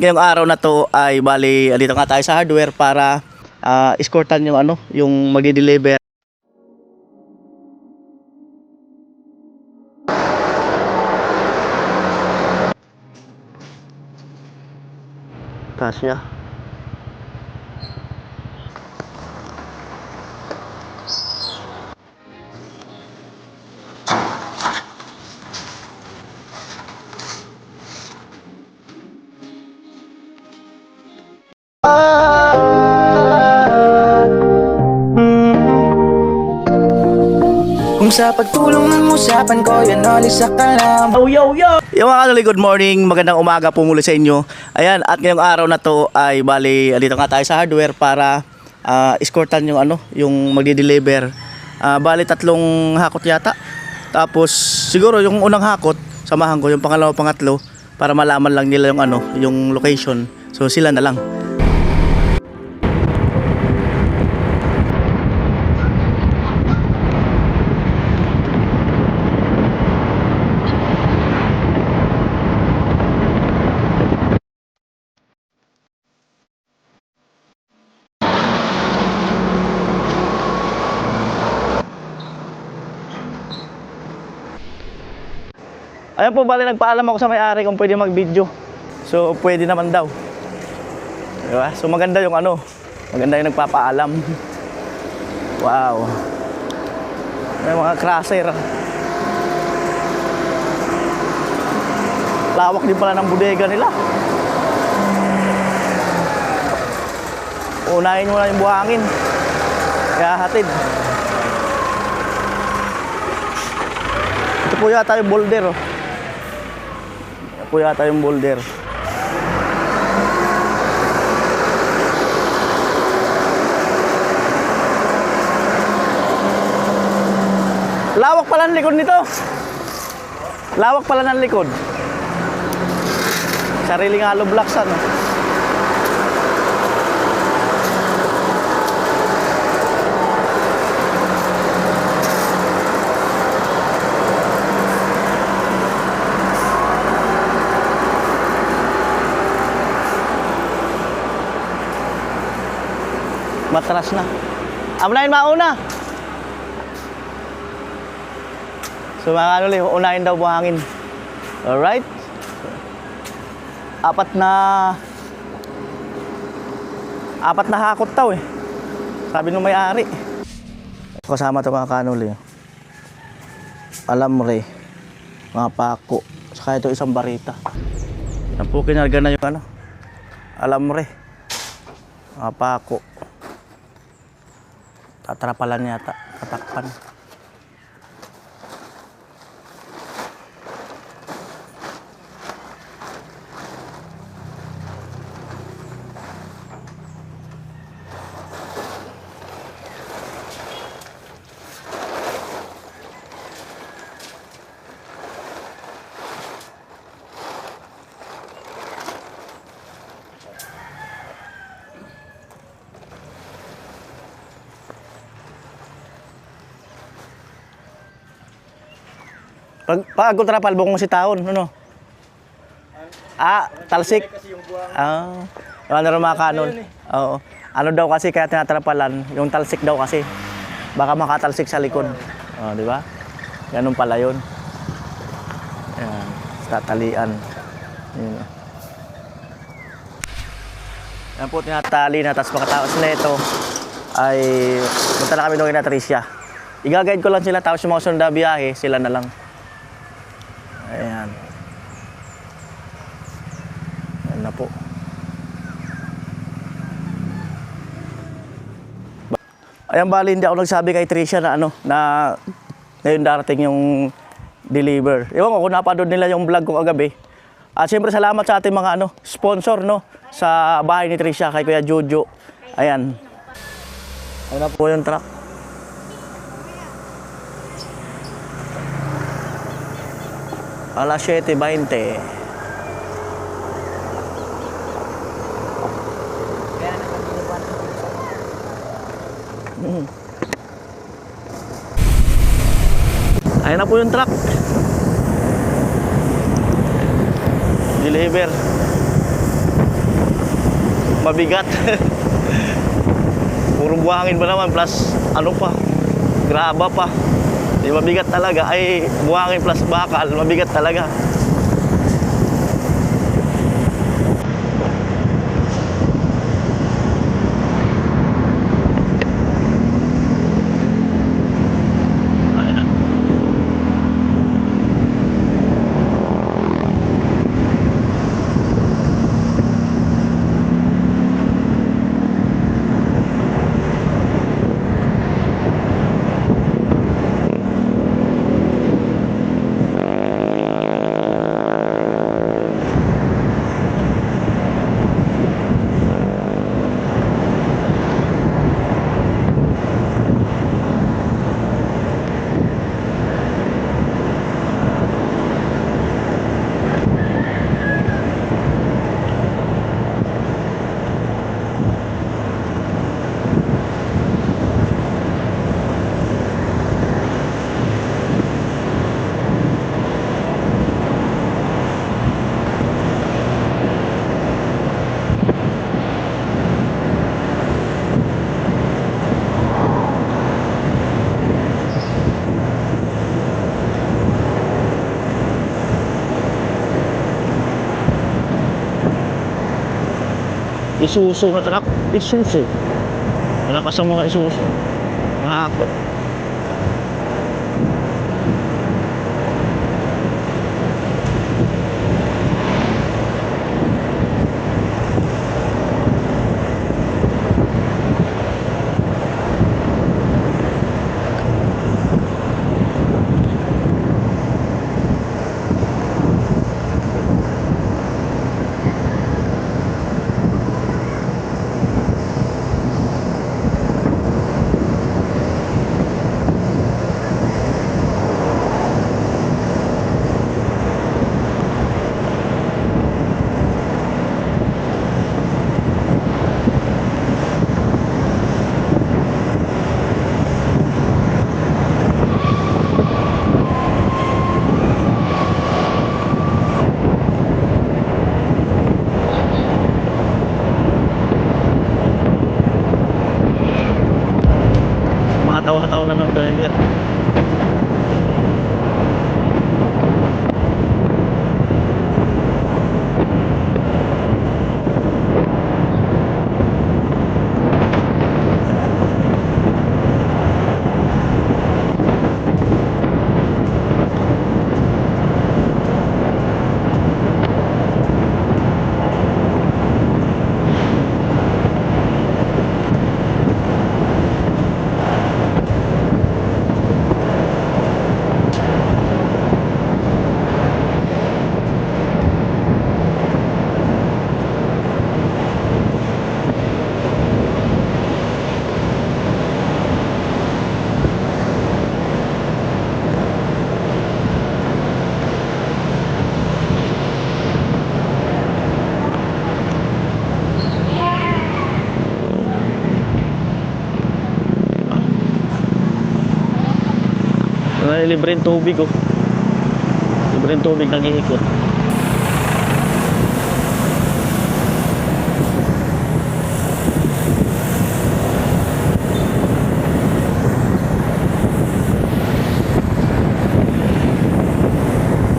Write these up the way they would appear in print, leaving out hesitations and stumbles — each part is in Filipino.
ngayong araw na to ay bali dito nga tayo sa hardware para escortan yung yung magdi-deliver. Taas niya. Kung sa pagtulong ng usapan ko, yan alis sa kalam. Yo! Yung mga kanuli, good morning, magandang umaga po muli sa inyo. Ayan, at ngayong araw na to ay bali dito nga tayo sa hardware para escortan yung yung magdi-deliver. Bali 3 hakot yata. Tapos siguro yung unang hakot samahan ko, yung pangalawa, pangatlo para malaman lang nila yung yung location. So sila na lang. Ayan po, bali nagpaalam ako sa may-ari kung pwede mag-video. So, pwede naman daw. Diba? So, maganda yung maganda yung nagpapaalam. Wow. May mga crusher. Lawak din pala ng bodega nila. Unahin mo na yung buhangin. Kaya hatid. Ito po yata yung boulder, oh. Po yata yung boulder. Lawak pala ng likod nito. Lawak pala ng likod. Sariling hollow blocks matras na. Amlayin mauna. So mga kanuli, unahin daw buhangin. Alright. Apat na hakot daw eh. Sabi nung may-ari. Kasama ito mga kanuli. Alamre. Mga pako. Saka ito isang barita. Yan po, kinarga na yung alamre. Mga pako. Tatrapalan yata, katakpan. Pag trapal bukong si taon, talsik. Ano rin mga kanon. Oo. Ano daw kasi kaya tinatrapalan, yung talsik daw kasi. Baka makatalsik sa likod. Di ba? Ganun pala yun. Ayan, tatalian. Yan po, tinatali na. Tapos pagkatapos na ito, ay punta na kami nung ina Tricia. I-guide ko lang sila, tapos yung mga sunod na biyahe, sila na lang. Ayan. Ayan na po. Ayan, bali hindi ako nagsabi kay Tricia na na ngayon darating yung deliver. Ewan ko kung napanood nila yung vlog ko kagabi. At siyempre salamat sa ating mga sponsor sa bahay ni Tricia, kay Kuya Jojo. Ayan. Ayan na po yung truck. Alas 7:20. Ayan na po yung truck. Deliver. mabigat. Puro buhangin ba naman plus ano pa, graba pa. Di mabigat talaga, ay buhangin plus bakal, mabigat talaga. Ayan. Isuso na truck. Isuso. Malakas ang mga isuso. Nakakot. Tawa-tawa na ng driver. Libre yung tubig, oh. Libre yung tubig nang iikot.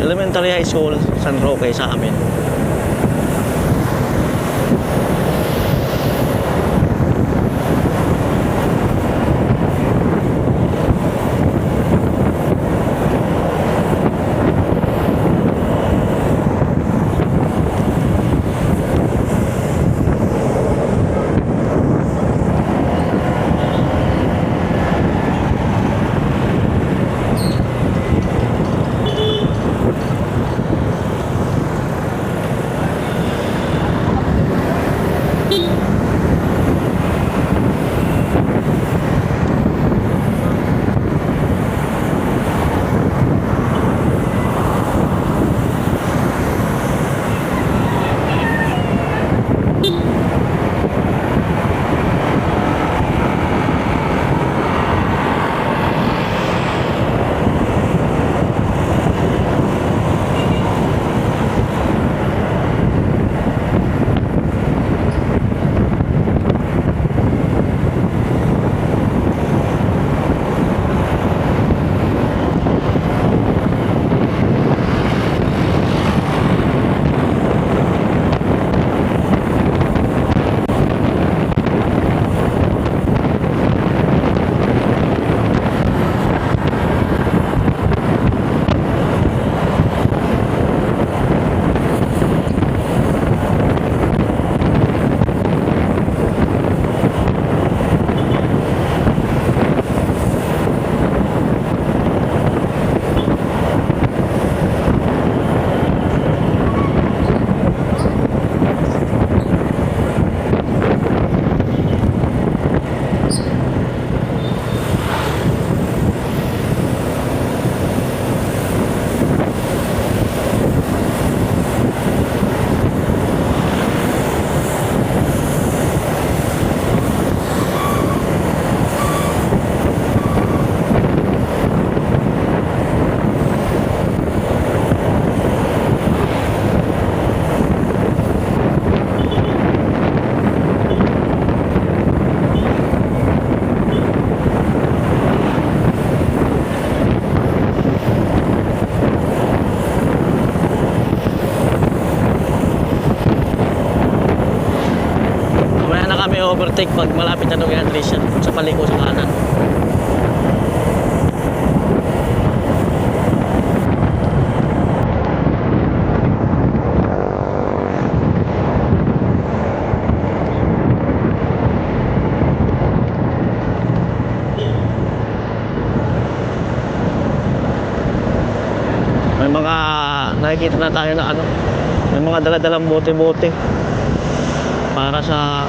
Elementary High School, San Roque sa amin. Saka may overtake pag malapit na ng admission sa paliko sa kanan. May mga nakikita na tayo na ano, may mga daladalang bote-bote para sa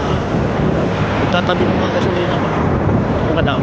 tatabi ng mga gasolina ba? Ano ba daw?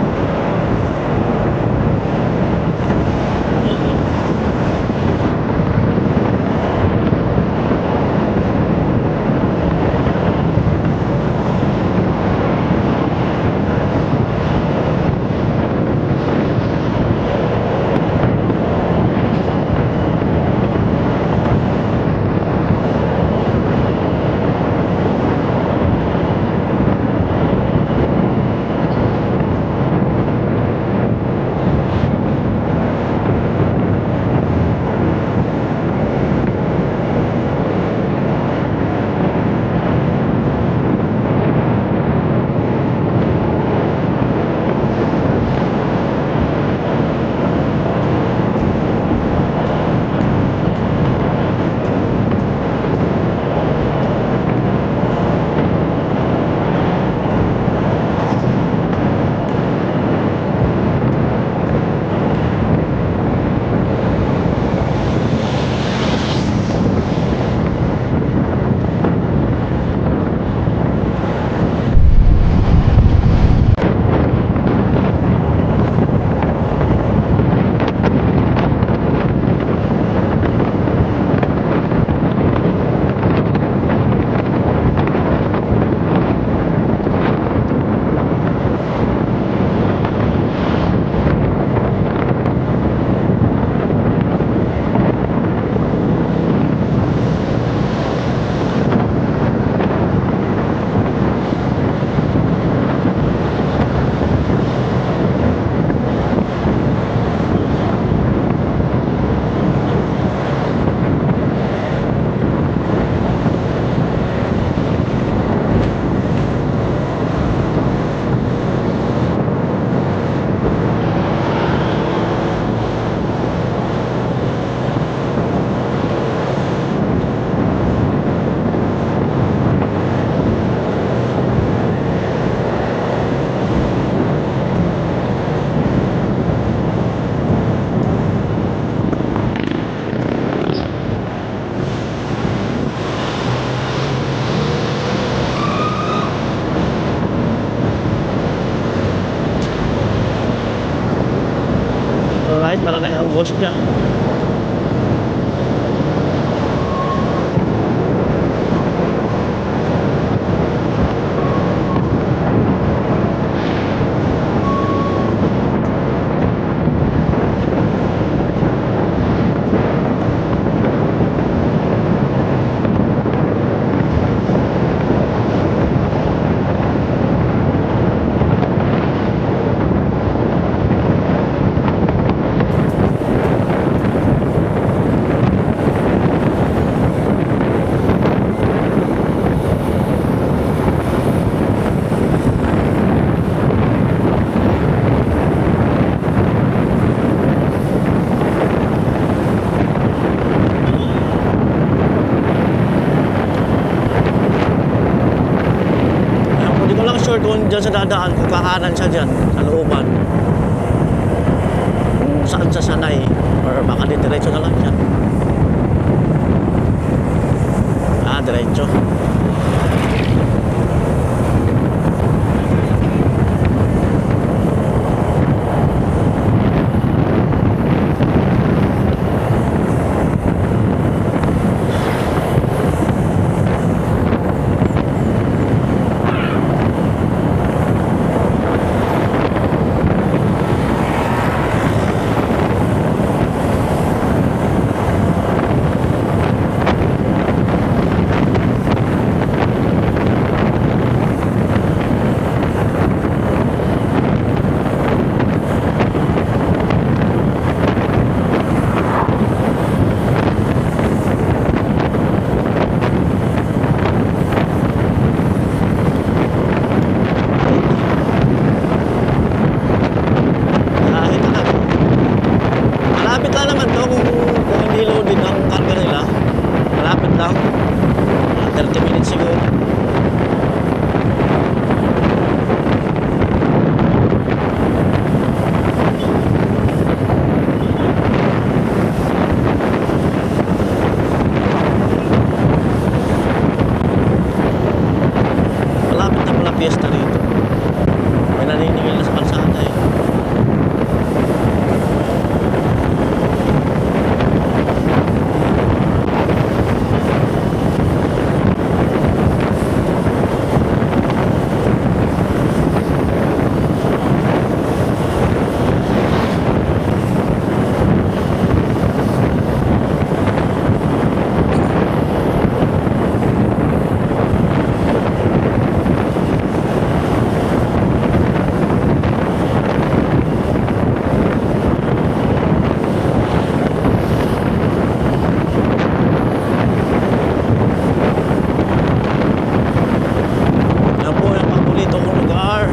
Alright, malaki ang boss niya. Sure kung dyan sa dadaan, kung kakanan siya dyan sa looban, kung saan sa sanay, or baka diretso na lang siya. Diretso. piyesta rito. May naniningil na sa kalsada eh. Yan po yung paborito kong lugar.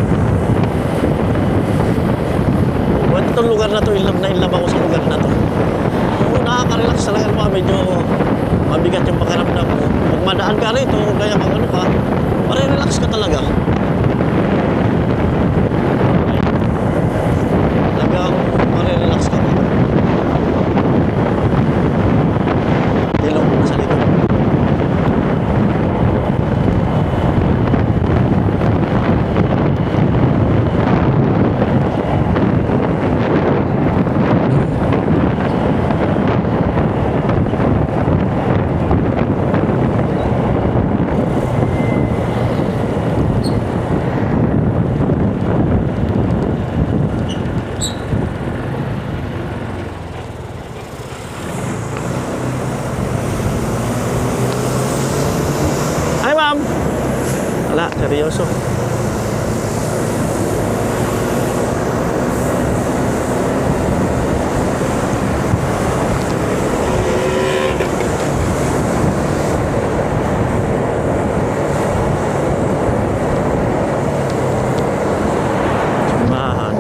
Itong lugar na to, in love ako sa lugar na to. Nakaka-relax talaga pa, medyo mabigat yung pakiramdam mo. Pag madaan ka rito, kaya pag ano ka, pare-relax ka talaga. Talagang pare-relax ka. Ilong sa likod. Hi, ma'am. Wala, seryoso. Simbahan.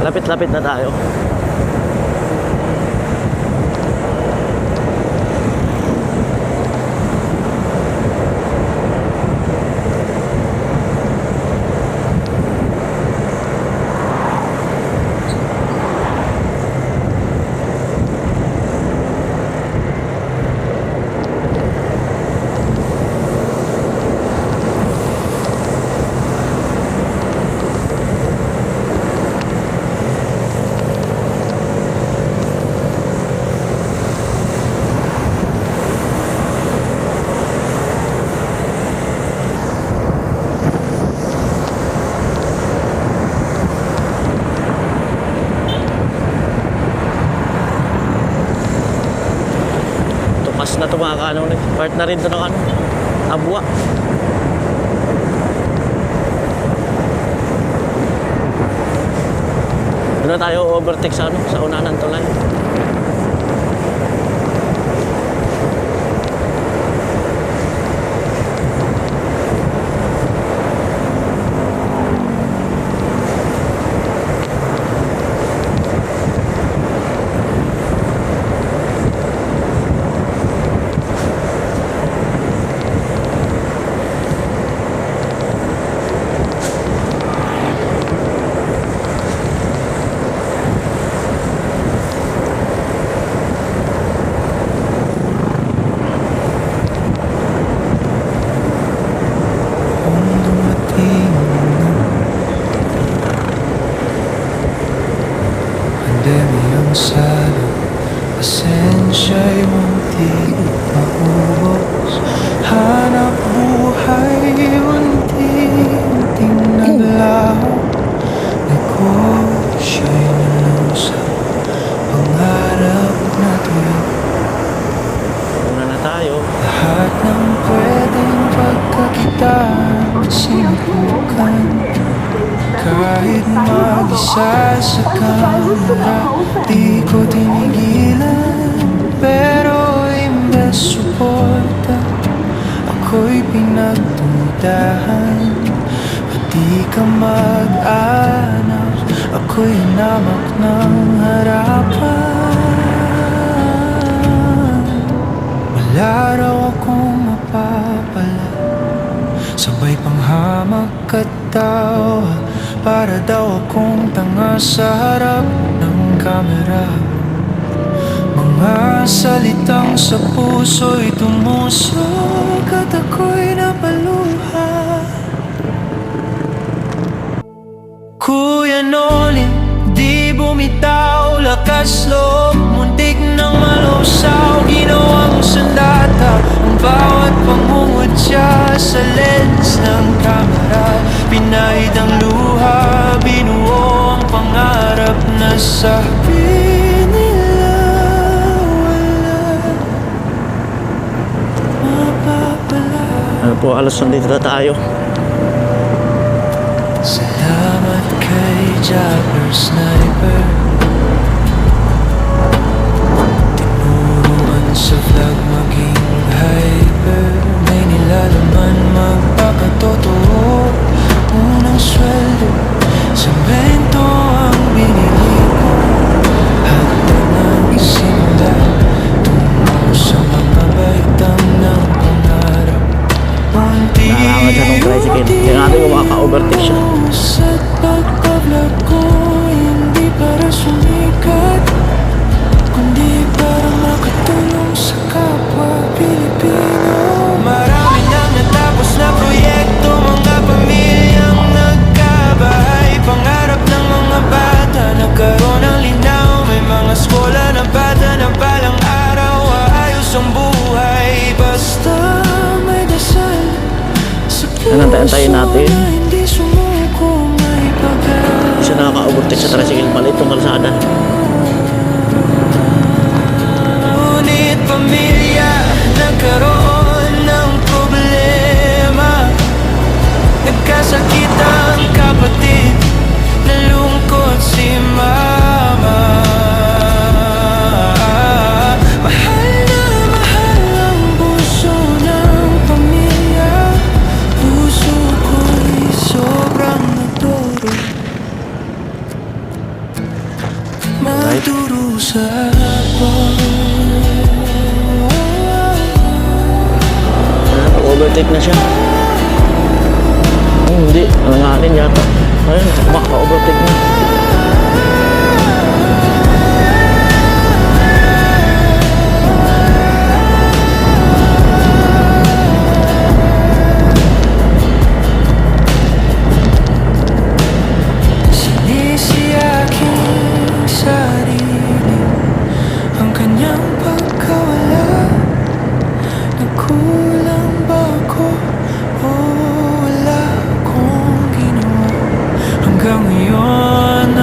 Lapit-lapit na tayo. bridge na ito mga kaanolik. Part na rin ito ng ano, Abwa. Doon na tayo overtake sa ano, sa unahan ng tulay. Pandemyang sana, pasensya'y muntik maubos. Hanap buhay, unti-unting naglaho. Negosya'y nalusang, pangarap na tuyo. Una na tayo. Lahat ng pwedeng pagkakitaan, sinubukan. Kahit mag-isa sa kamera, di ko tinigilan. Pero imbes suporta, ako'y pinagdudahan. Pati ka mag-anak, ako'y namak ng harapan. Wala raw akong mapapala, sabay panghamak at tawa. Para daw akong tanga sa harap ng kamera. Mga salitang sa puso'y tumusok at ako'y napaluha. Kuya Noli, di bumitaw, lakas loob, muntik nang malusaw. Ginawang sandata ang bawat pangungutya sa lens ng kamera. Pinahid ang luha, binuo ang pangarap na sabi nila wala mapapala. Ano po, alas nandito na tayo. Salamat kay Japper Sniper, tinuruan sa vlog maging hyper. May nilalaman magpakatotoo. Unang sweldo, semento ang binili ko. Handa ng isimula, tungo sa mga baitang ng pangarap. Nakakagad siya ng tricycle. Kaya natin kung makaka-overtake siya. Sa pagpa-vlog ko, hindi para sumikat, kundi para makatulong sa kapwa Pilipino. Marami nang natapos na proyekto, mga pamilyang nagkabahay. Pangarap ng mga bata, nagkaroon ng linaw. May mga skola na bata na balang araw aayos ang buhay. Basta may dasal sa Antayin natin. na hindi sumuko, may pag-asa. Kasi nakaka-overtake sa tricycle pala itong kalsada. Ngunit pamilya nagkaroon ng problema. Nagkasakit ang kapatid, nalungkot si mama. Mahal na mahal ang puso ng pamilya. Puso ko'y sobrang nagduro, maduro sa Overtake na siya. Hindi, nangalin yata. Ayun, maka-overtake na. Sinisiyaking sarili ang kanyang pagkawala. Nagkulang ba ako o wala akong ginawa? Hanggang ngayon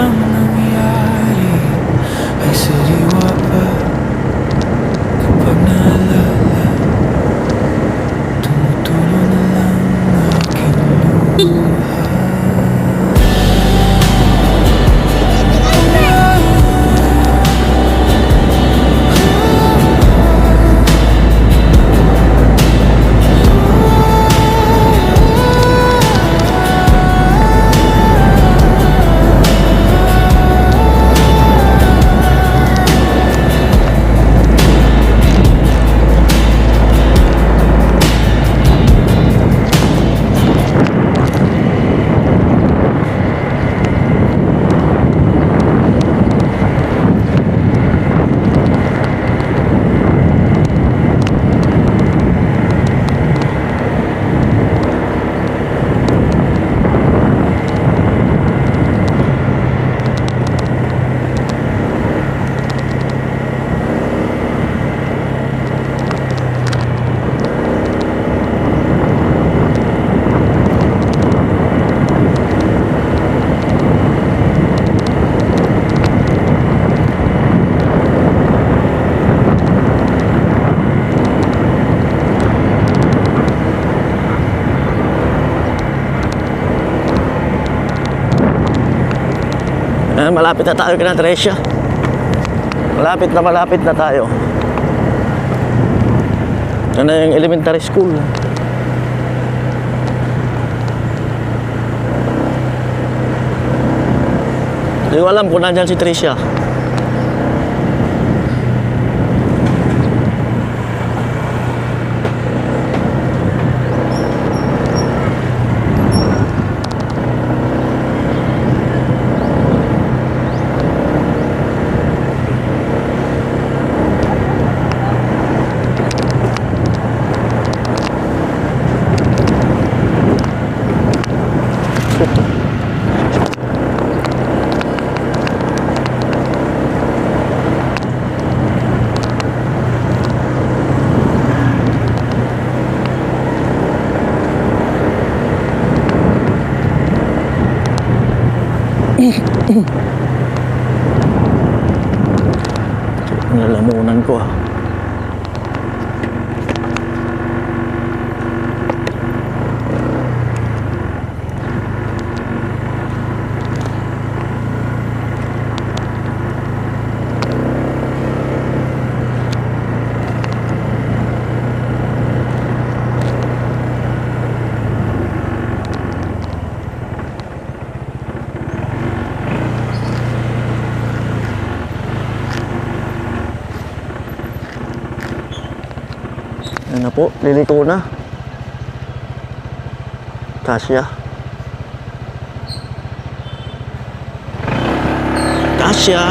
Malapit na tayo kina Tricia. Malapit na tayo. Yan na yung elementary school. Hindi ko alam kung nandyan si Tricia. Nalalamunan ko ah. Yan na po, liliko na. Kasya. Kasya.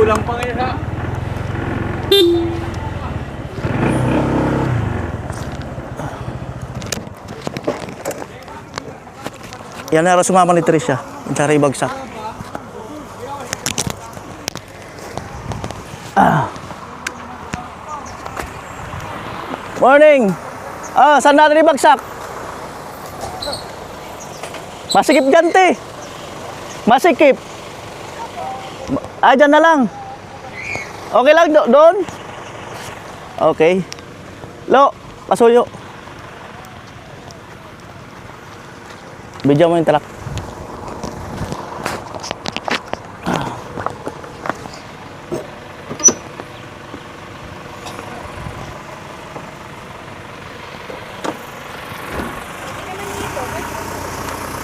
Kulang pa ngayon ha. Yan na sumama ni Tricia. Tsara ibagsak. Morning! Saan natin ibagsak? Masikip ganti. Masikip. Dyan na lang. Okay lang doon? Okay. Lo, pasuyo. Bidyan mo yung talak.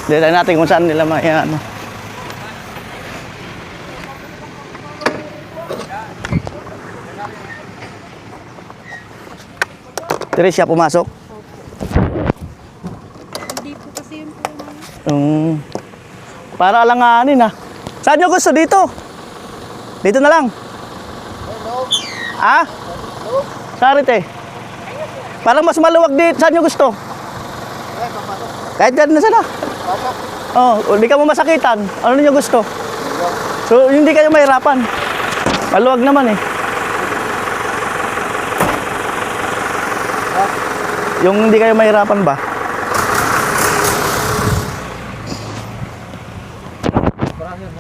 Dito natin kung saan nila ano. Tricia, pumasok? Hindi po kasi yun po. Para alanganin ah. Saan nyo gusto dito? Dito na lang. Sarite. Parang mas maluwag dito. Saan nyo gusto? Kahit dyan na sana. Hindi ka mo masakitan. Ano niyo gusto? So, hindi kayo mahirapan. Maluwag naman eh. Yung hindi kayo mahirapan ba?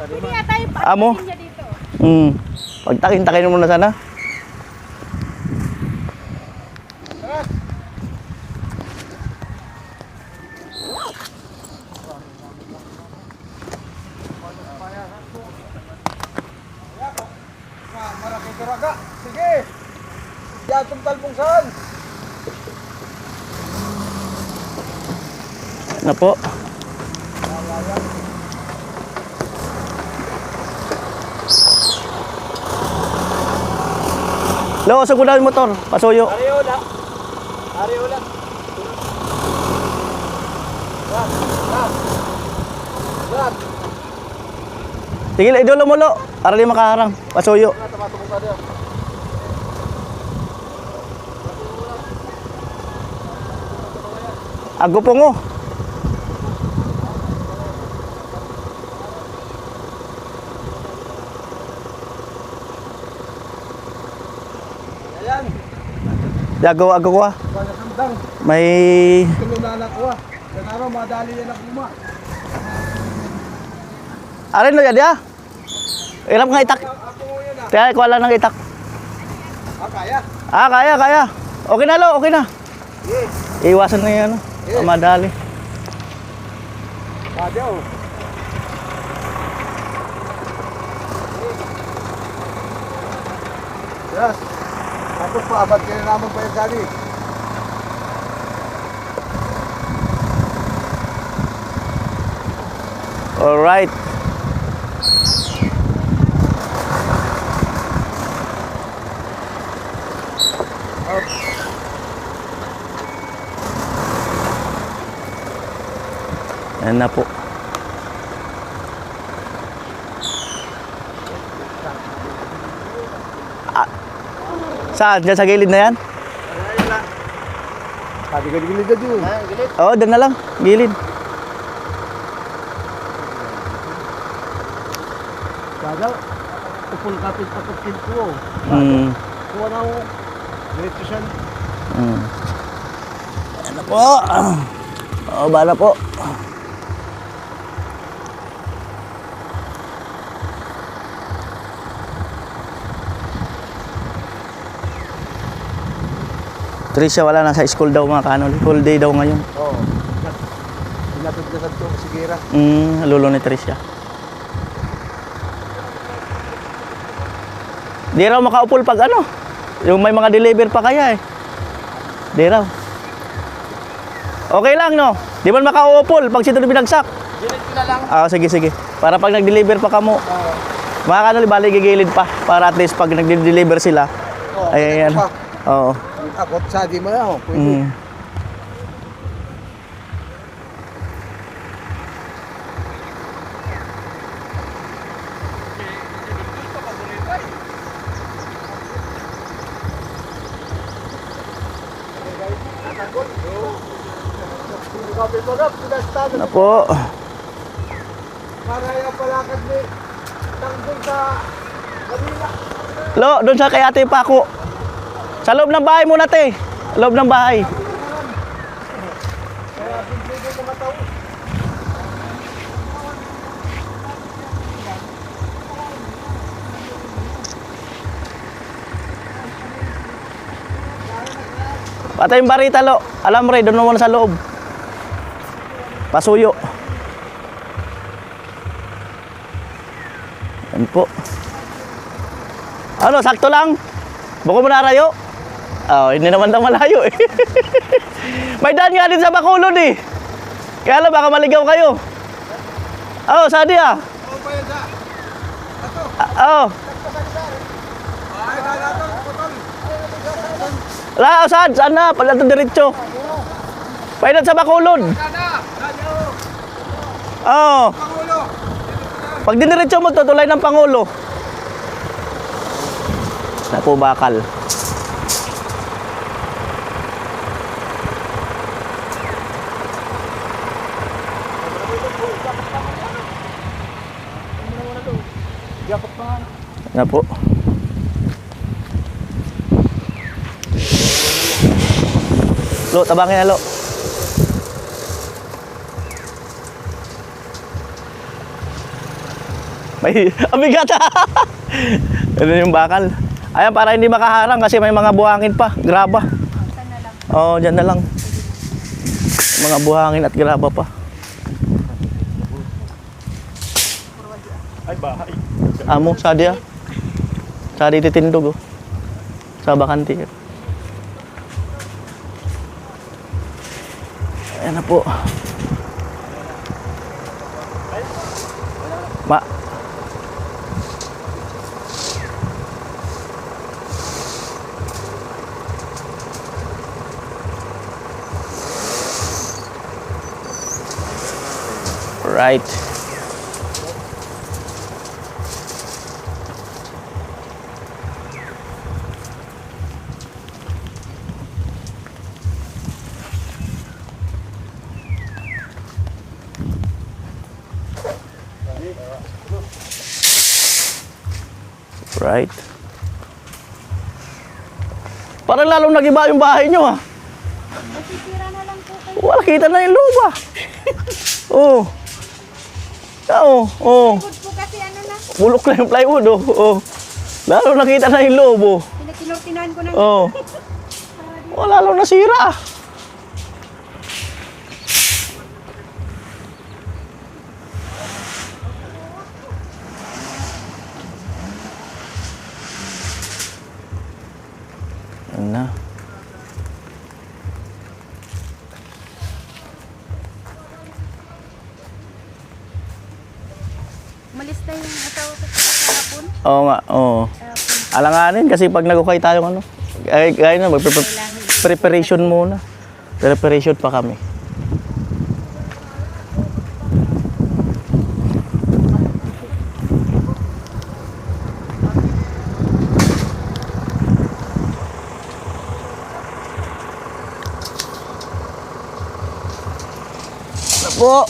Hindi nga tayo Amo? paalisin niya dito. Pagtakin-takin mo na sana. Maraki karaga. Sige. Yan itong talbungsan. Na po. Lo, usog ko na yung motor. Pasuyo. Ariola. Ariola. Rap. Rap. Rap. Tigil, idolo mo lo. Para di makaharang. Pasuyo. Tumatubong ka doon. Ago po ngo. Ayan. Ago ko ah. Wala sandang. May... Tulong na anak ko ah. Yan araw, madali yan ang buma. Arin lo yan ya. Hirap nga itak. Ako mo yan ah. Kaya kuha lang ng itak. Kaya. Kaya. Okay na lo, okay na. Yes. Iwasan na yan. Yes. Madali. Kaya oh. Yes. Ako pa, abad kayo naman pa yung gali. Alright. Yan na po. Saan? Diyan sa gilid na yan? Sabi ka gilid na dyan. Oo, doon na lang. Gilid. Kada, upul kapit kapit ko. Mm. Kuha na ako. Diretso siya. Yan na po. Oo, bala po. Trisha, wala na sa school daw mga kanol. Full day daw ngayon. Oo. Pinatod ka sa ito, sigira. Lulo ni Trisha. Di raw makaupol pag ano. Yung may mga deliver pa kaya eh. Di raw. Okay lang no? Di man makaupol pag sito binagsak. Diretso na lang. Sige. Para pag nag-deliver pa kamo. Oo. Mga kanol, bali gigilid pa. Para at least pag nag-deliver sila. Oo, Ay, diretso pa. Oo. Ako, sa di mo na. Pwede. Na po. Maraya palakad ni tanggol sa Manila. Lo, doon sa kay Ate Paco. Sa loob ng bahay muna, te. Loob ng bahay. Kaya bigyan ko mga tao. Patay yung barita, lo. Alam mo rin, doon mo muna sa loob. Pasuyo. Yan po. Ano, sakto lang? Buko mo na rayo? Hindi naman daw malayo eh. May daan nga din sa Bacolod eh. Kaya lang, baka maligaw kayo. Sadi ah. Oo ba yan sa? Ato. Ay, dalato. Putol. Saan na? Pala ito diretso. Painan sa Bacolod. Kada. Radyo. Pangulo. Pag diniretso mo, tutulay ng Pangulo. Naku, bakal. Yakot pa. Na po. Lo, tabangin na, Lo. May, abigat. Ano yung bakal? Ayan, para hindi makaharang kasi may mga buhangin pa. Graba. Oo, dyan na lang. Mga buhangin at graba pa. Ay, bahay. Amo, sadi ah. Sadi titindog oh. Sa bakante. Ayan na po. Ma. Right. Right. Parang lalong nag-iba yung bahay nyo ah. Masisira na lang po kayo. Wala, kita na yung lupa. Oo. Oo, oo. Good po kasi ano na. Bulok na yung plywood oh. Oo. Lalo nakita na yung lobo. Pinakinortinahan ko na. Oo. Wala lalo nasira. Yan na. Umalis na yung asawa ko sa kahapon. Oo nga, oo. Alanganin kasi pag nagukay tayo ano, gaya na, preparation muna. Preparation pa kami. Ano po?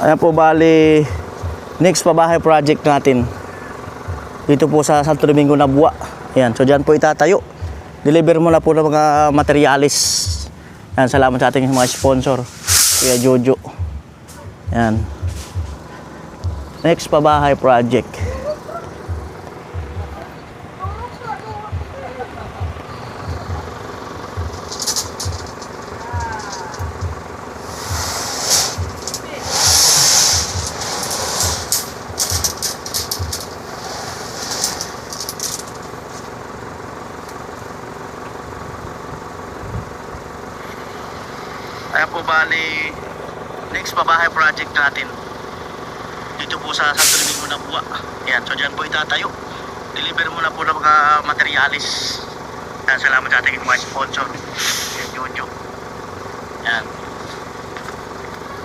Ayan po, bali, next pabahay project natin. Dito po sa Santo Domingo, Nabua. Ayan, so dyan po itatayo. Deliver mo na po ng mga materialis. Ayan, salamat sa ating mga sponsor. Kuya Jojo. Ayan. Next pabahay project. Ayan po, bali, next pabahay project natin. Dito po sa Santo Domingo, Nabua. Ayan, so dyan po itatayo. Deliver mo na po ng mga materialis. Ayan, salamat sa ating mga sponsor. Ayan, Jojo. Ayan.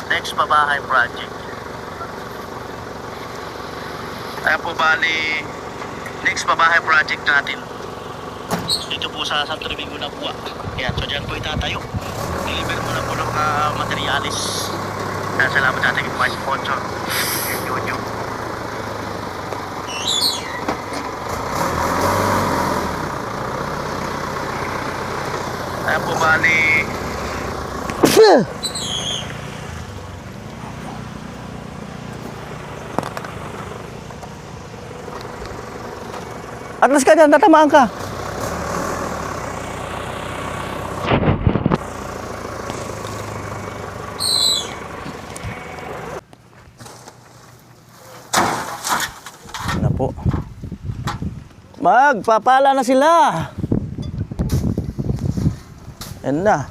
Next pabahay project. Ayan po, bali, next pabahay project natin. Dito po sa Santo Domingo, Nabua. Ayan, so dyan po itatayo. Deliver mo na po ng mga materialis. Salamat sa ating mga sponsor. Yun. Ayan po bali. Atlas ka dyan, tatamaan ka. Ano po? Magpapala na sila. Yan na.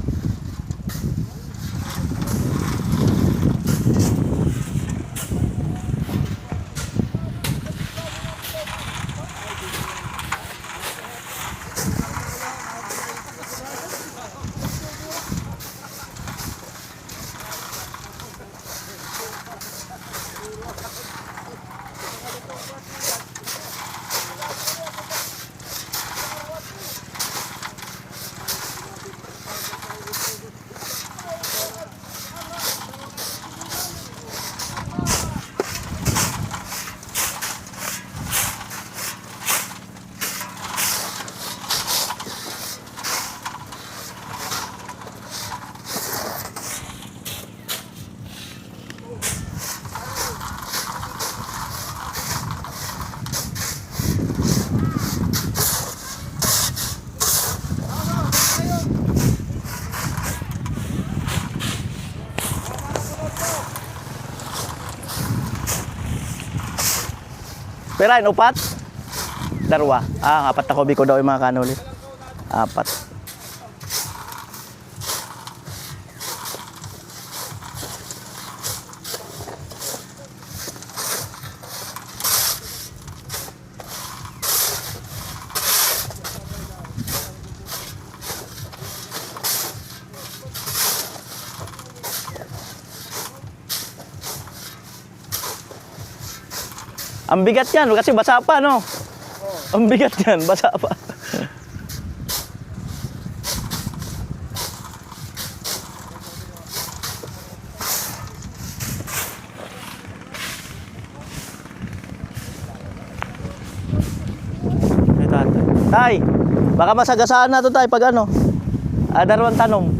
Perain, upat? Darwa. Apat na kobi ko daw yung mga kanulit. Apat. Ang bigat yan, kasi basa pa, no? Ang bigat yan, basa pa. Tay, baka masagasaan na to tay pag ano. Darwang tanom.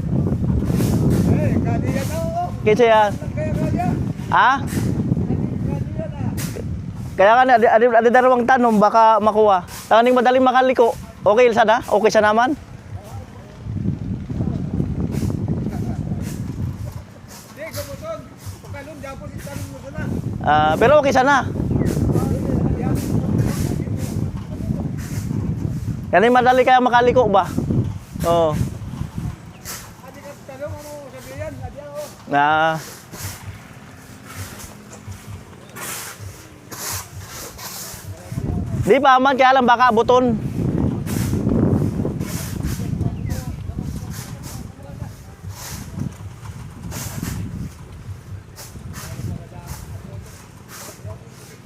Kaya yan. Ha? Kaya nga ada darwang tanom baka makuha. Taning madaling makaliko. Okay sana? Okay sa naman? Pero okay sana. Kaning madali kaya makaliko ba? Oo. Na di pa man kaya lang baka buton.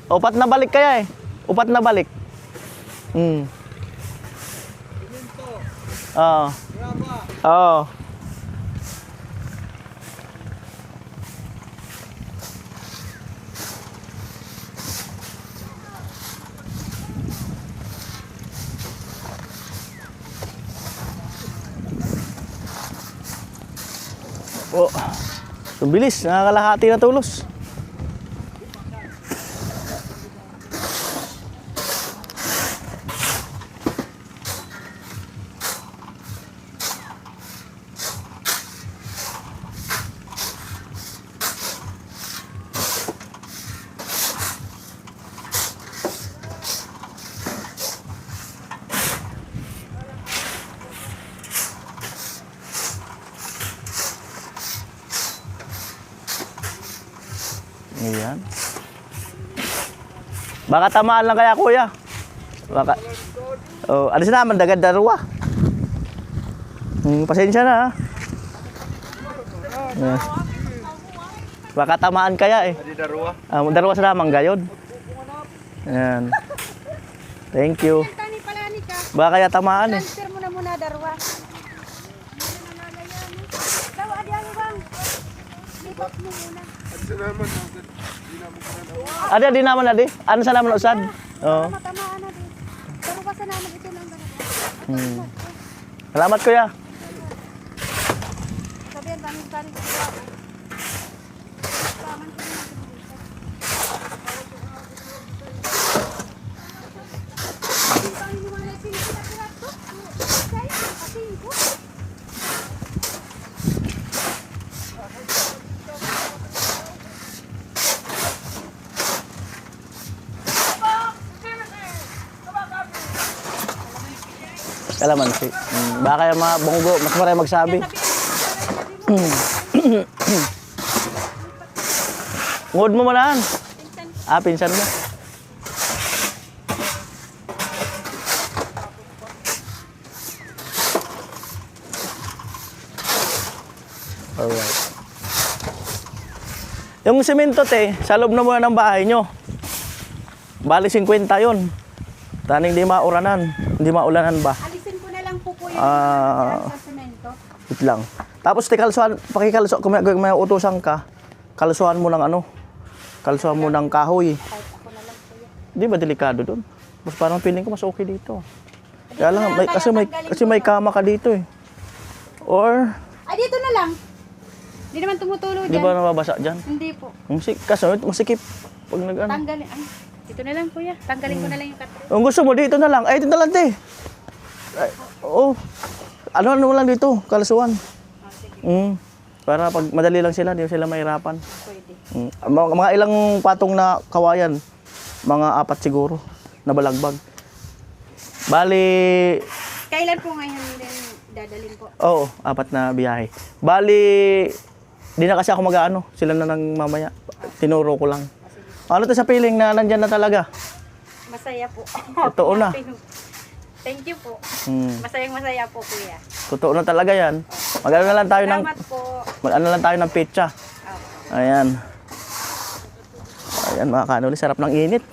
Upat na balik kaya eh. Upat na balik. Oo. Oo. Oh, ang bilis, nakakalahati na tulos. Ayan. Baka tamaan lang kaya kuya. Baka. Oh, alis naman dagad darwa. Pasensya na ha. Yeah. Baka tamaan kaya eh. Darwa. Darwa sa namang gayod. Ayan. Thank you. Tani pala ni ka. Baka kaya tamaan eh. Transfer mo na muna darwa. Daw adi ang bang. Lipat mo muna. Adi, di naman adi. Ano sa naman usad? Oo. Matamaan na din. Pero basta naman ito lang dalawa. Salamat kuya. Sabihan, tanig-tanig ko. Taman ko na. Kalamansi. Baka yung mga bunggo, mas marami magsabi. Ngod mo manahan. Pinsan mo. Alright. Yung semento te, sa loob na muna ng bahay nyo. Bali 50 yun. Taning di mauranan. Hindi maulanan ba? Alisin ko na lang po kuya Ah. sa semento. Wait lang. Tapos te kalsuhan, pakikalso, kung may utusan ka, kalsuhan mo ng ano? Kalsuhan mo ng kahoy. Kahit ako na lang kuya. Di ba delikado doon? Mas parang feeling ko mas okay dito. Kaya lang, kasi may kama ka dito eh. Or, Ay, dito na lang. Hindi naman tumutulo di dyan. ba nababasa dyan? Hindi po. Kaso, masikip. Pag nag-ano. Tanggalin. Ay, dito na lang kuya. Tanggalin ko na lang yung katre. Kung gusto mo, dito na lang. Ay, dito na lang, te. Ay, oo. Ano lang dito, kalasuan. Para pag madali lang sila, di sila mahirapan. Pwede. Mga ilang patong na kawayan. Mga 4 siguro, na balagbag. Bali, Kailan po ngayon din dadalhin po? oo, 4 na biyahe. Bali, di na kasi ako mag-ano. Sila na nang mamaya. Tinuro ko lang. Ano to sa piling na nandyan na talaga? Masaya po. Totoo na. Thank you po. Masayang-masaya po kuya. Totoo na talaga yan. Mag-ano na lang tayo ng, Salamat po. mag-ano lang tayo ng petsa. Oh. Ayan. Ayan mga kanuli, sarap ng init.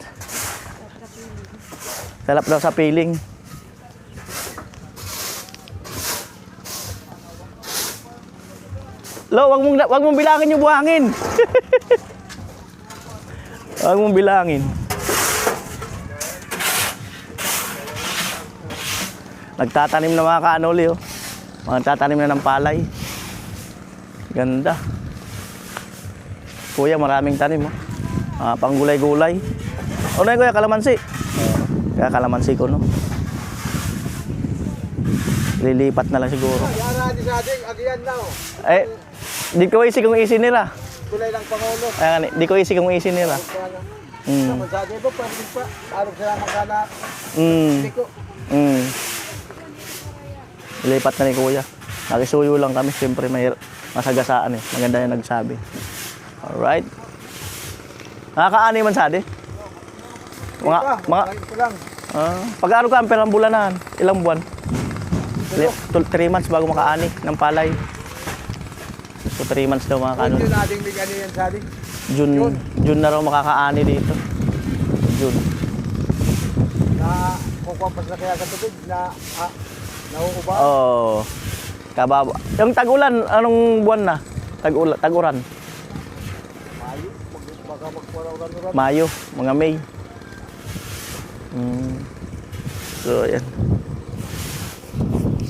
Sarap daw sa piling. Lo, wag mong bilangin yung buhangin. Wag mong bilangin. Nagtatanim na mga kanuli, oh. Nagtatanim na ng palay. Ganda. Kuya, maraming tanim, oh. Panggulay-gulay. O na kuya, kalamansi. Kaya kalamansi ko, no. Lilipat na lang siguro. Yara di sa ating agian na oh. Eh, di ko isi kung isi nila. Kulay ng Pangulo. Ayan, di ko isi kung isi nila. Naman sa atin po, pwede pa. Araw sila magkana. Hindi ko. Lipat na ni kuya. Nakisuyo lang kami. Siyempre may masagasaan eh. Maganda yung nagsabi. Alright. Nakakaani man sa adi? Mga, Ito lang. pag-ano ka, ang perang bulanan? Ilang buwan? 3 months bago makaani ng palay. So 3 months daw mga Ano kanol. yun ating big ano yan sa ating? June na raw makakaani dito. June. Na kukuha pa sa kaya sa tubig na nauuba. Oh. Kababa. Yung tag-ulan, anong buwan na? Tag-uran. Mayo. Baka magparaw-uran. Mayo, mga May. So, yan.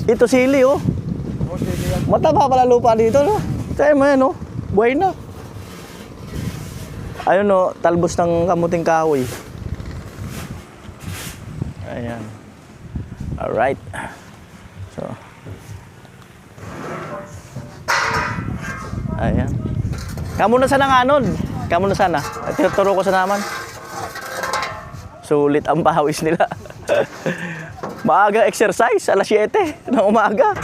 Ito sili, oh. O sige yan. Mataba pala lupa dito, no? Tayo mo yan, oh. Buhay na. Ayun, no. Talbos ng kamuting kahoy. Ayan. Alright. So. Ayan. Kamu na sana nga nun. Kamu na sana. Tinuturo ko sa naman. Sulit ang pawis nila. Maaga exercise, alas 7 ng umaga.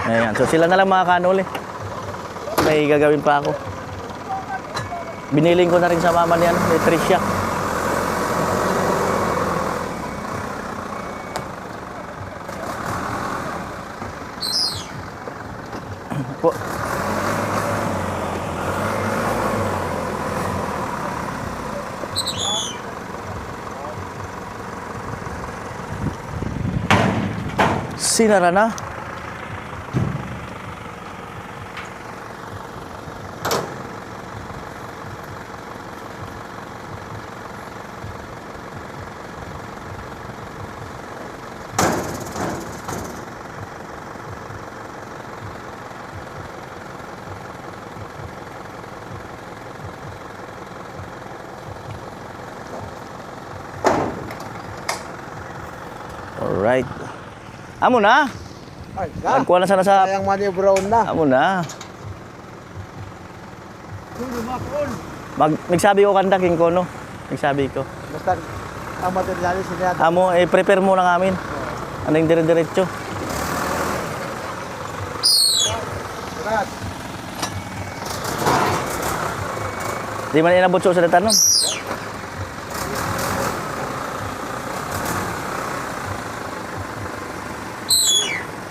Ayan, so sila na lang mga kanuli. May gagawin pa ako. Biniling ko na rin sa mama niyan, ni Tricia. Po. Sinara na. Alright. Amo na. Ay, ka. Nagkuha na sana sa... Sayang manibrown na. Amo na. Nagsabi ko kanda, King Kono. Nagsabi ko. Basta ang materialis niya. Amo, prepare muna namin. Ano yung dire-diretso? Brad, Di man inabot sa datan nun.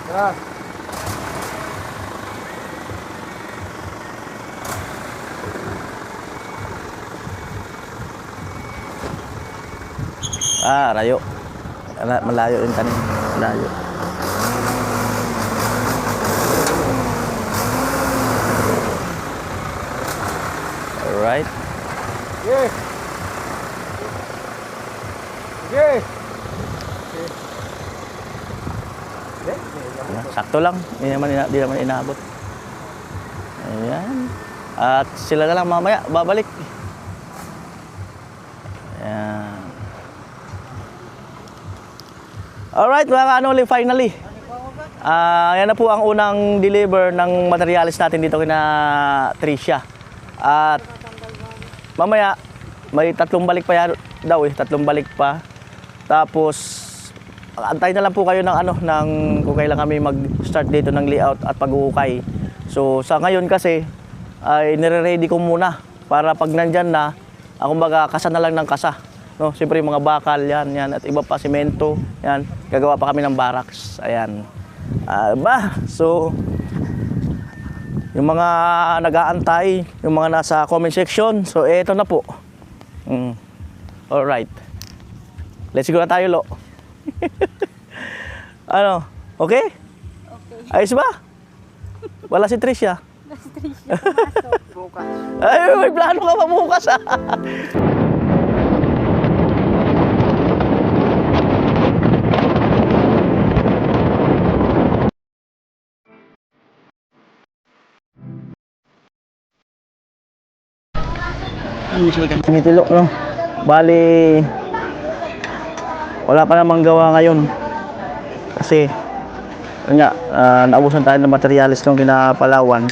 Brad. Rayo. Malayo yung tanim. Malayo. Alright. Sige. Sige. Sakto lang. Di naman inaabot. Ayan. At sila na lang mamaya. Babalik. Ayan. Alright mga kanoli, finally. Yan na po ang unang deliver ng materialis natin dito kina Tricia. At mamaya, may 3 balik pa yan daw eh. 3 balik pa. Tapos, antay na lang po kayo ng kung kailan kami mag-start dito ng layout at pag-uukay. So, sa ngayon kasi, ay nire-ready ko muna para pag nandyan na, kumbaga kasa na lang ng kasa. No, siyempre yung mga bakal yan at iba pa semento, yan. Gagawa pa kami ng barracks. Ayan. So yung mga nag-aantay, yung mga nasa comment section, so eto na po. All right. Let's go na tayo, Lo. Ano? Okay? Okay. Ayos ba? Wala si Tricia. Bukas. Ay, may plano ka pa bukas ah. Nitilo, no? Bali, wala pa namang gawa ngayon. Kasi, yun nga, naubusan tayo ng materialis nung kinapalawan.